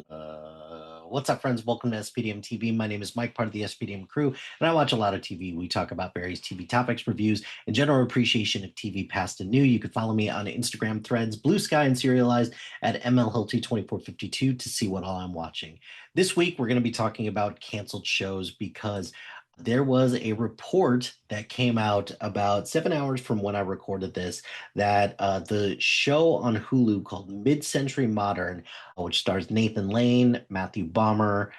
What's up, friends? Welcome to SPDM TV. My name is Mike, part of the SPDM crew, and I watch a lot of TV. We talk about various TV topics, reviews, and general appreciation of TV past and new. You can follow me on Instagram, Threads, Blue Sky, and Serialized at MLHilty2452 to see what all I'm watching. This week, we're going to be talking about canceled shows because there was a report that came out about 7 hours from when I recorded this that the show on Hulu called Mid-Century Modern, which stars Nathan Lane, Matthew Bomber,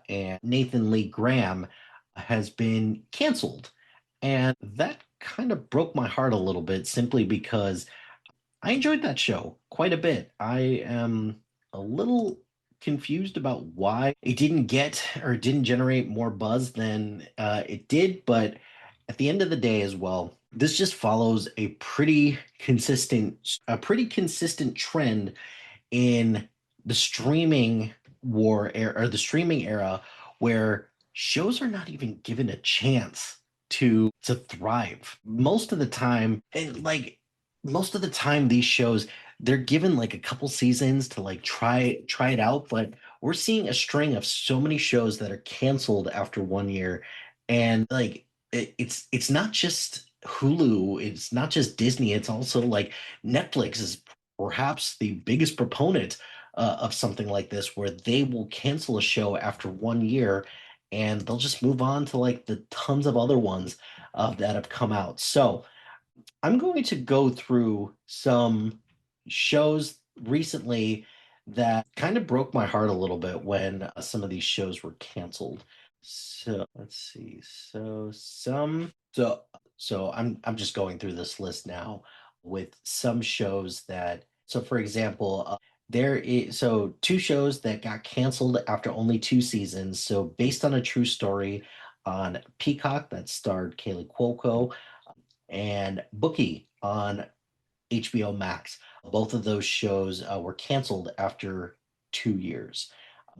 and Nathan Lee Graham, has been canceled. And that kind of broke my heart a little bit simply because I enjoyed that show quite a bit. I am a little confused about why it didn't get or didn't generate more buzz than it did, but at the end of the day as well, this just follows a pretty consistent trend in the streaming war era or the streaming era where shows are not even given a chance to thrive most of the time. And like most of the time these shows, they're given like a couple seasons to like try it out, but we're seeing a string of so many shows that are canceled after 1 year. And like it's not just Hulu, it's not just Disney, it's also like Netflix is perhaps the biggest proponent of something like this, where they will cancel a show after 1 year and they'll just move on to like the tons of other ones that have come out. So I'm going to go through some shows recently that kind of broke my heart a little bit when some of these shows were canceled. So let's see. So I'm just going through this list now with some shows that. So for example, there is two shows that got canceled after only 2 seasons. So based on a true story on Peacock that starred Kaylee Cuoco and Bookie on HBO Max. Both of those shows were canceled after 2 years.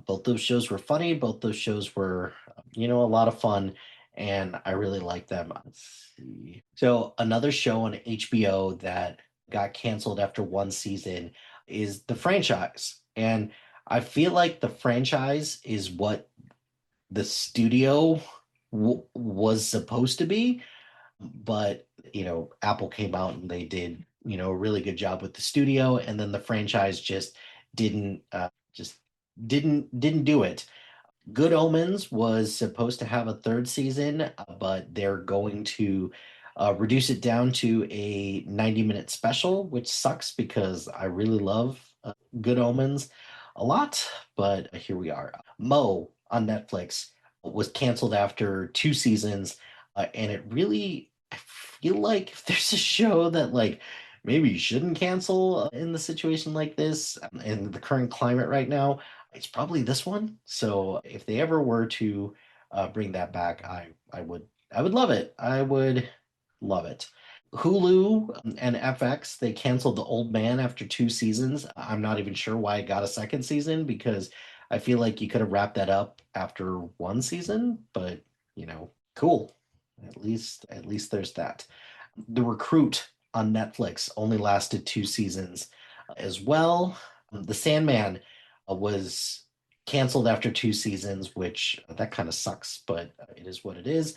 Both those shows were funny. Both those shows were, a lot of fun, and I really like them. Let's see. So another show on HBO that got canceled after 1 season is The Franchise, and I feel like The Franchise is what the studio was supposed to be, but Apple came out and they did a really good job with the studio, and then the franchise just didn't do it. Good Omens was supposed to have a third season, but they're going to reduce it down to a 90-minute special, which sucks because I really love Good Omens a lot, but here we are. Mo on Netflix was canceled after 2 seasons, and it really, I feel like if there's a show that like maybe you shouldn't cancel in the situation like this in the current climate right now, it's probably this one. So if they ever were to bring that back, I would love it. I would love it. Hulu and FX, they canceled The Old Man after 2 seasons. I'm not even sure why it got a second season because I feel like you could have wrapped that up after 1 season, but cool. At least there's that. The Recruit on Netflix only lasted 2 seasons as well. The Sandman was canceled after 2 seasons, which that kind of sucks, but it is what it is.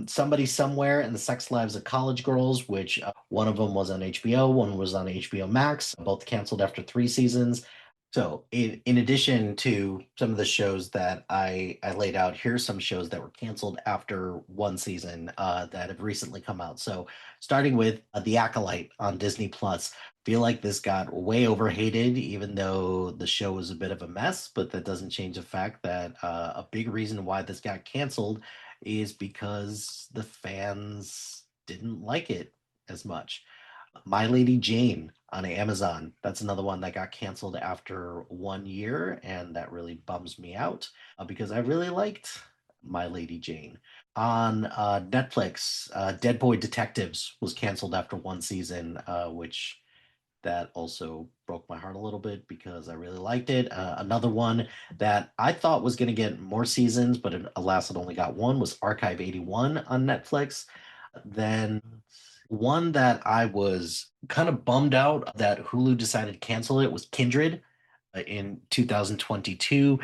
Somebody Somewhere and the Sex Lives of College Girls, which one of them was on HBO, one was on HBO Max, both canceled after 3 seasons. So, in addition to some of the shows that I laid out, here's some shows that were canceled after 1 season that have recently come out. So, starting with The Acolyte on Disney Plus, feel like this got way overhated, even though the show was a bit of a mess. But that doesn't change the fact that a big reason why this got canceled is because the fans didn't like it as much. My Lady Jane on Amazon. That's another one that got canceled after 1 year, and that really bums me out because I really liked My Lady Jane. On Netflix, Dead Boy Detectives was canceled after 1 season, which that also broke my heart a little bit because I really liked it. Another one that I thought was going to get more seasons, but alas, it only got one, was Archive 81 on Netflix. Then one that I was kind of bummed out that Hulu decided to cancel it was Kindred. in 2022.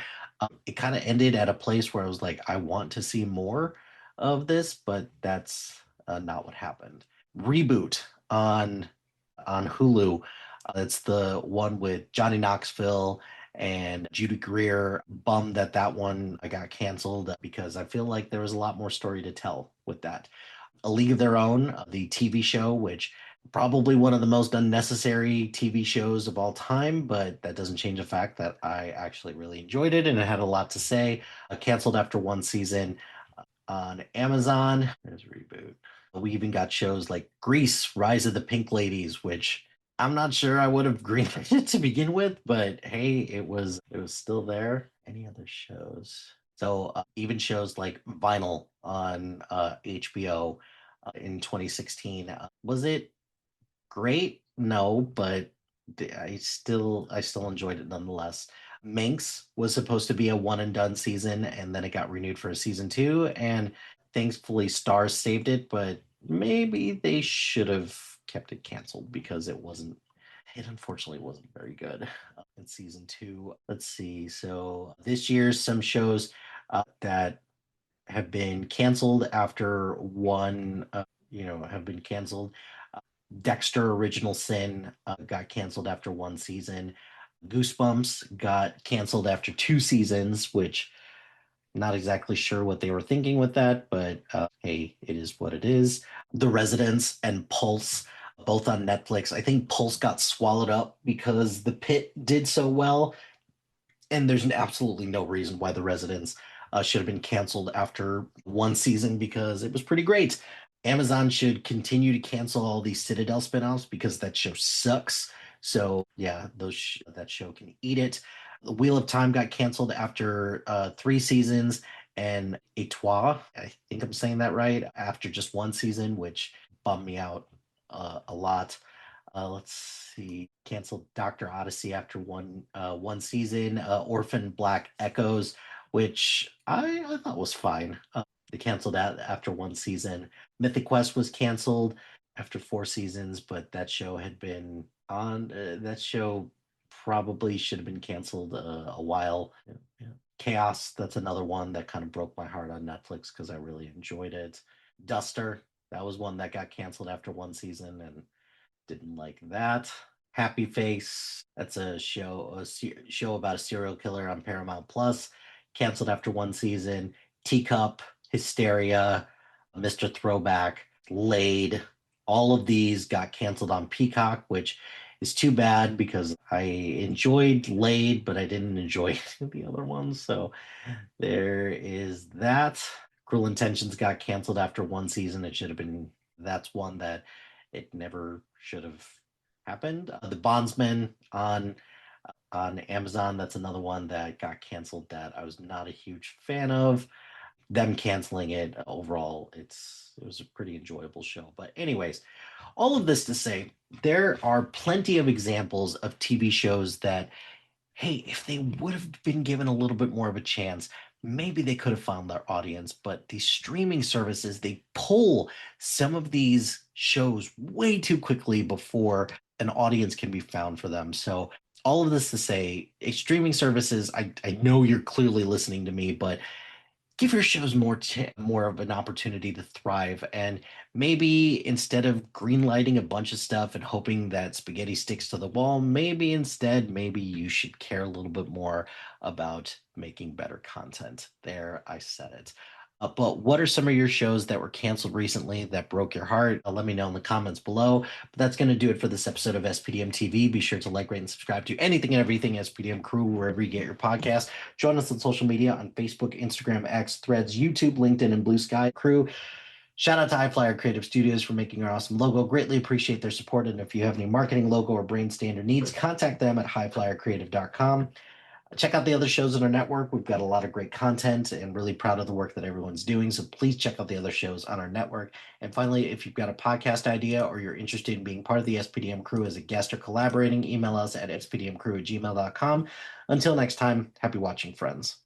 It kind of ended at a place where I was like, I want to see more of this, but that's not what happened. Reboot on Hulu. It's the one with Johnny Knoxville and Judy Greer. Bummed that that one got canceled because I feel like there was a lot more story to tell with that. A League of Their Own, the TV show, which probably one of the most unnecessary TV shows of all time, but that doesn't change the fact that I actually really enjoyed it and it had a lot to say. Canceled after one season on Amazon. There's a reboot. We even got shows like Grease, Rise of the Pink Ladies, which I'm not sure I would have greenlit to begin with, but hey, it was still there. Any other shows? So even shows like Vinyl on HBO in 2016. Was it great? No, but I still enjoyed it nonetheless. Minx was supposed to be a one and done season, and then it got renewed for a season two, and thankfully Stars saved it, but maybe they should have kept it canceled because it unfortunately wasn't very good in season two. Let's see. So this year's some shows that have been canceled after one, have been canceled. Dexter Original Sin got canceled after one season. Goosebumps got canceled after two seasons, which not exactly sure what they were thinking with that, but hey, it is what it is. The Residents and Pulse, both on Netflix. I think Pulse got swallowed up because The Pit did so well, and there's absolutely no reason why The Residents should have been canceled after one season because it was pretty great. Amazon should continue to cancel all these Citadel spinoffs because that show sucks. So yeah, that show can eat it. The Wheel of Time got canceled after three seasons, and Etoile, I think I'm saying that right, after just one season, which bummed me out a lot. Let's see, canceled Doctor Odyssey after one season. Orphan Black Echoes, which I thought was fine. They canceled that after one season. Mythic Quest was canceled after four seasons, but that show had been on. That show probably should have been canceled a while. Yeah, yeah. Chaos, that's another one that kind of broke my heart on Netflix because I really enjoyed it. Duster, that was one that got canceled after one season, and didn't like that. Happy Face, that's a show about a serial killer on Paramount Plus, canceled after one season. Teacup, Hysteria, Mr. Throwback, Laid, all of these got canceled on Peacock, which is too bad because I enjoyed Laid, but I didn't enjoy the other ones. So there is that. Cruel Intentions got canceled after one season. It should have been, that's one that it never should have happened. The Bondsman on Amazon, that's another one that got canceled that I was not a huge fan of. Them canceling it overall, it was a pretty enjoyable show. But anyways, all of this to say, there are plenty of examples of TV shows that, hey, if they would have been given a little bit more of a chance, maybe they could have found their audience. But these streaming services, they pull some of these shows way too quickly before an audience can be found for them. So, all of this to say, streaming services, I know you're clearly listening to me, but give your shows more of an opportunity to thrive, and maybe instead of greenlighting a bunch of stuff and hoping that spaghetti sticks to the wall, maybe you should care a little bit more about making better content. There, I said it. But what are some of your shows that were canceled recently that broke your heart? Let me know in the comments below. But that's going to do it for this episode of SPDM TV. Be sure to like, rate, and subscribe to anything and everything SPDM Crew, wherever you get your podcast. Join us on social media on Facebook, Instagram, X, Threads, YouTube, LinkedIn, and Blue Sky Crew. Shout out to HiFlyer Creative Studios for making our awesome logo. Greatly appreciate their support. And if you have any marketing, logo, or brain standard needs, contact them at HiFlyerCreative.com. Check out the other shows on our network. We've got a lot of great content and really proud of the work that everyone's doing. So please check out the other shows on our network. And finally, if you've got a podcast idea or you're interested in being part of the SPDM crew as a guest or collaborating, email us at spdmcrew@gmail.com. Until next time, happy watching, friends.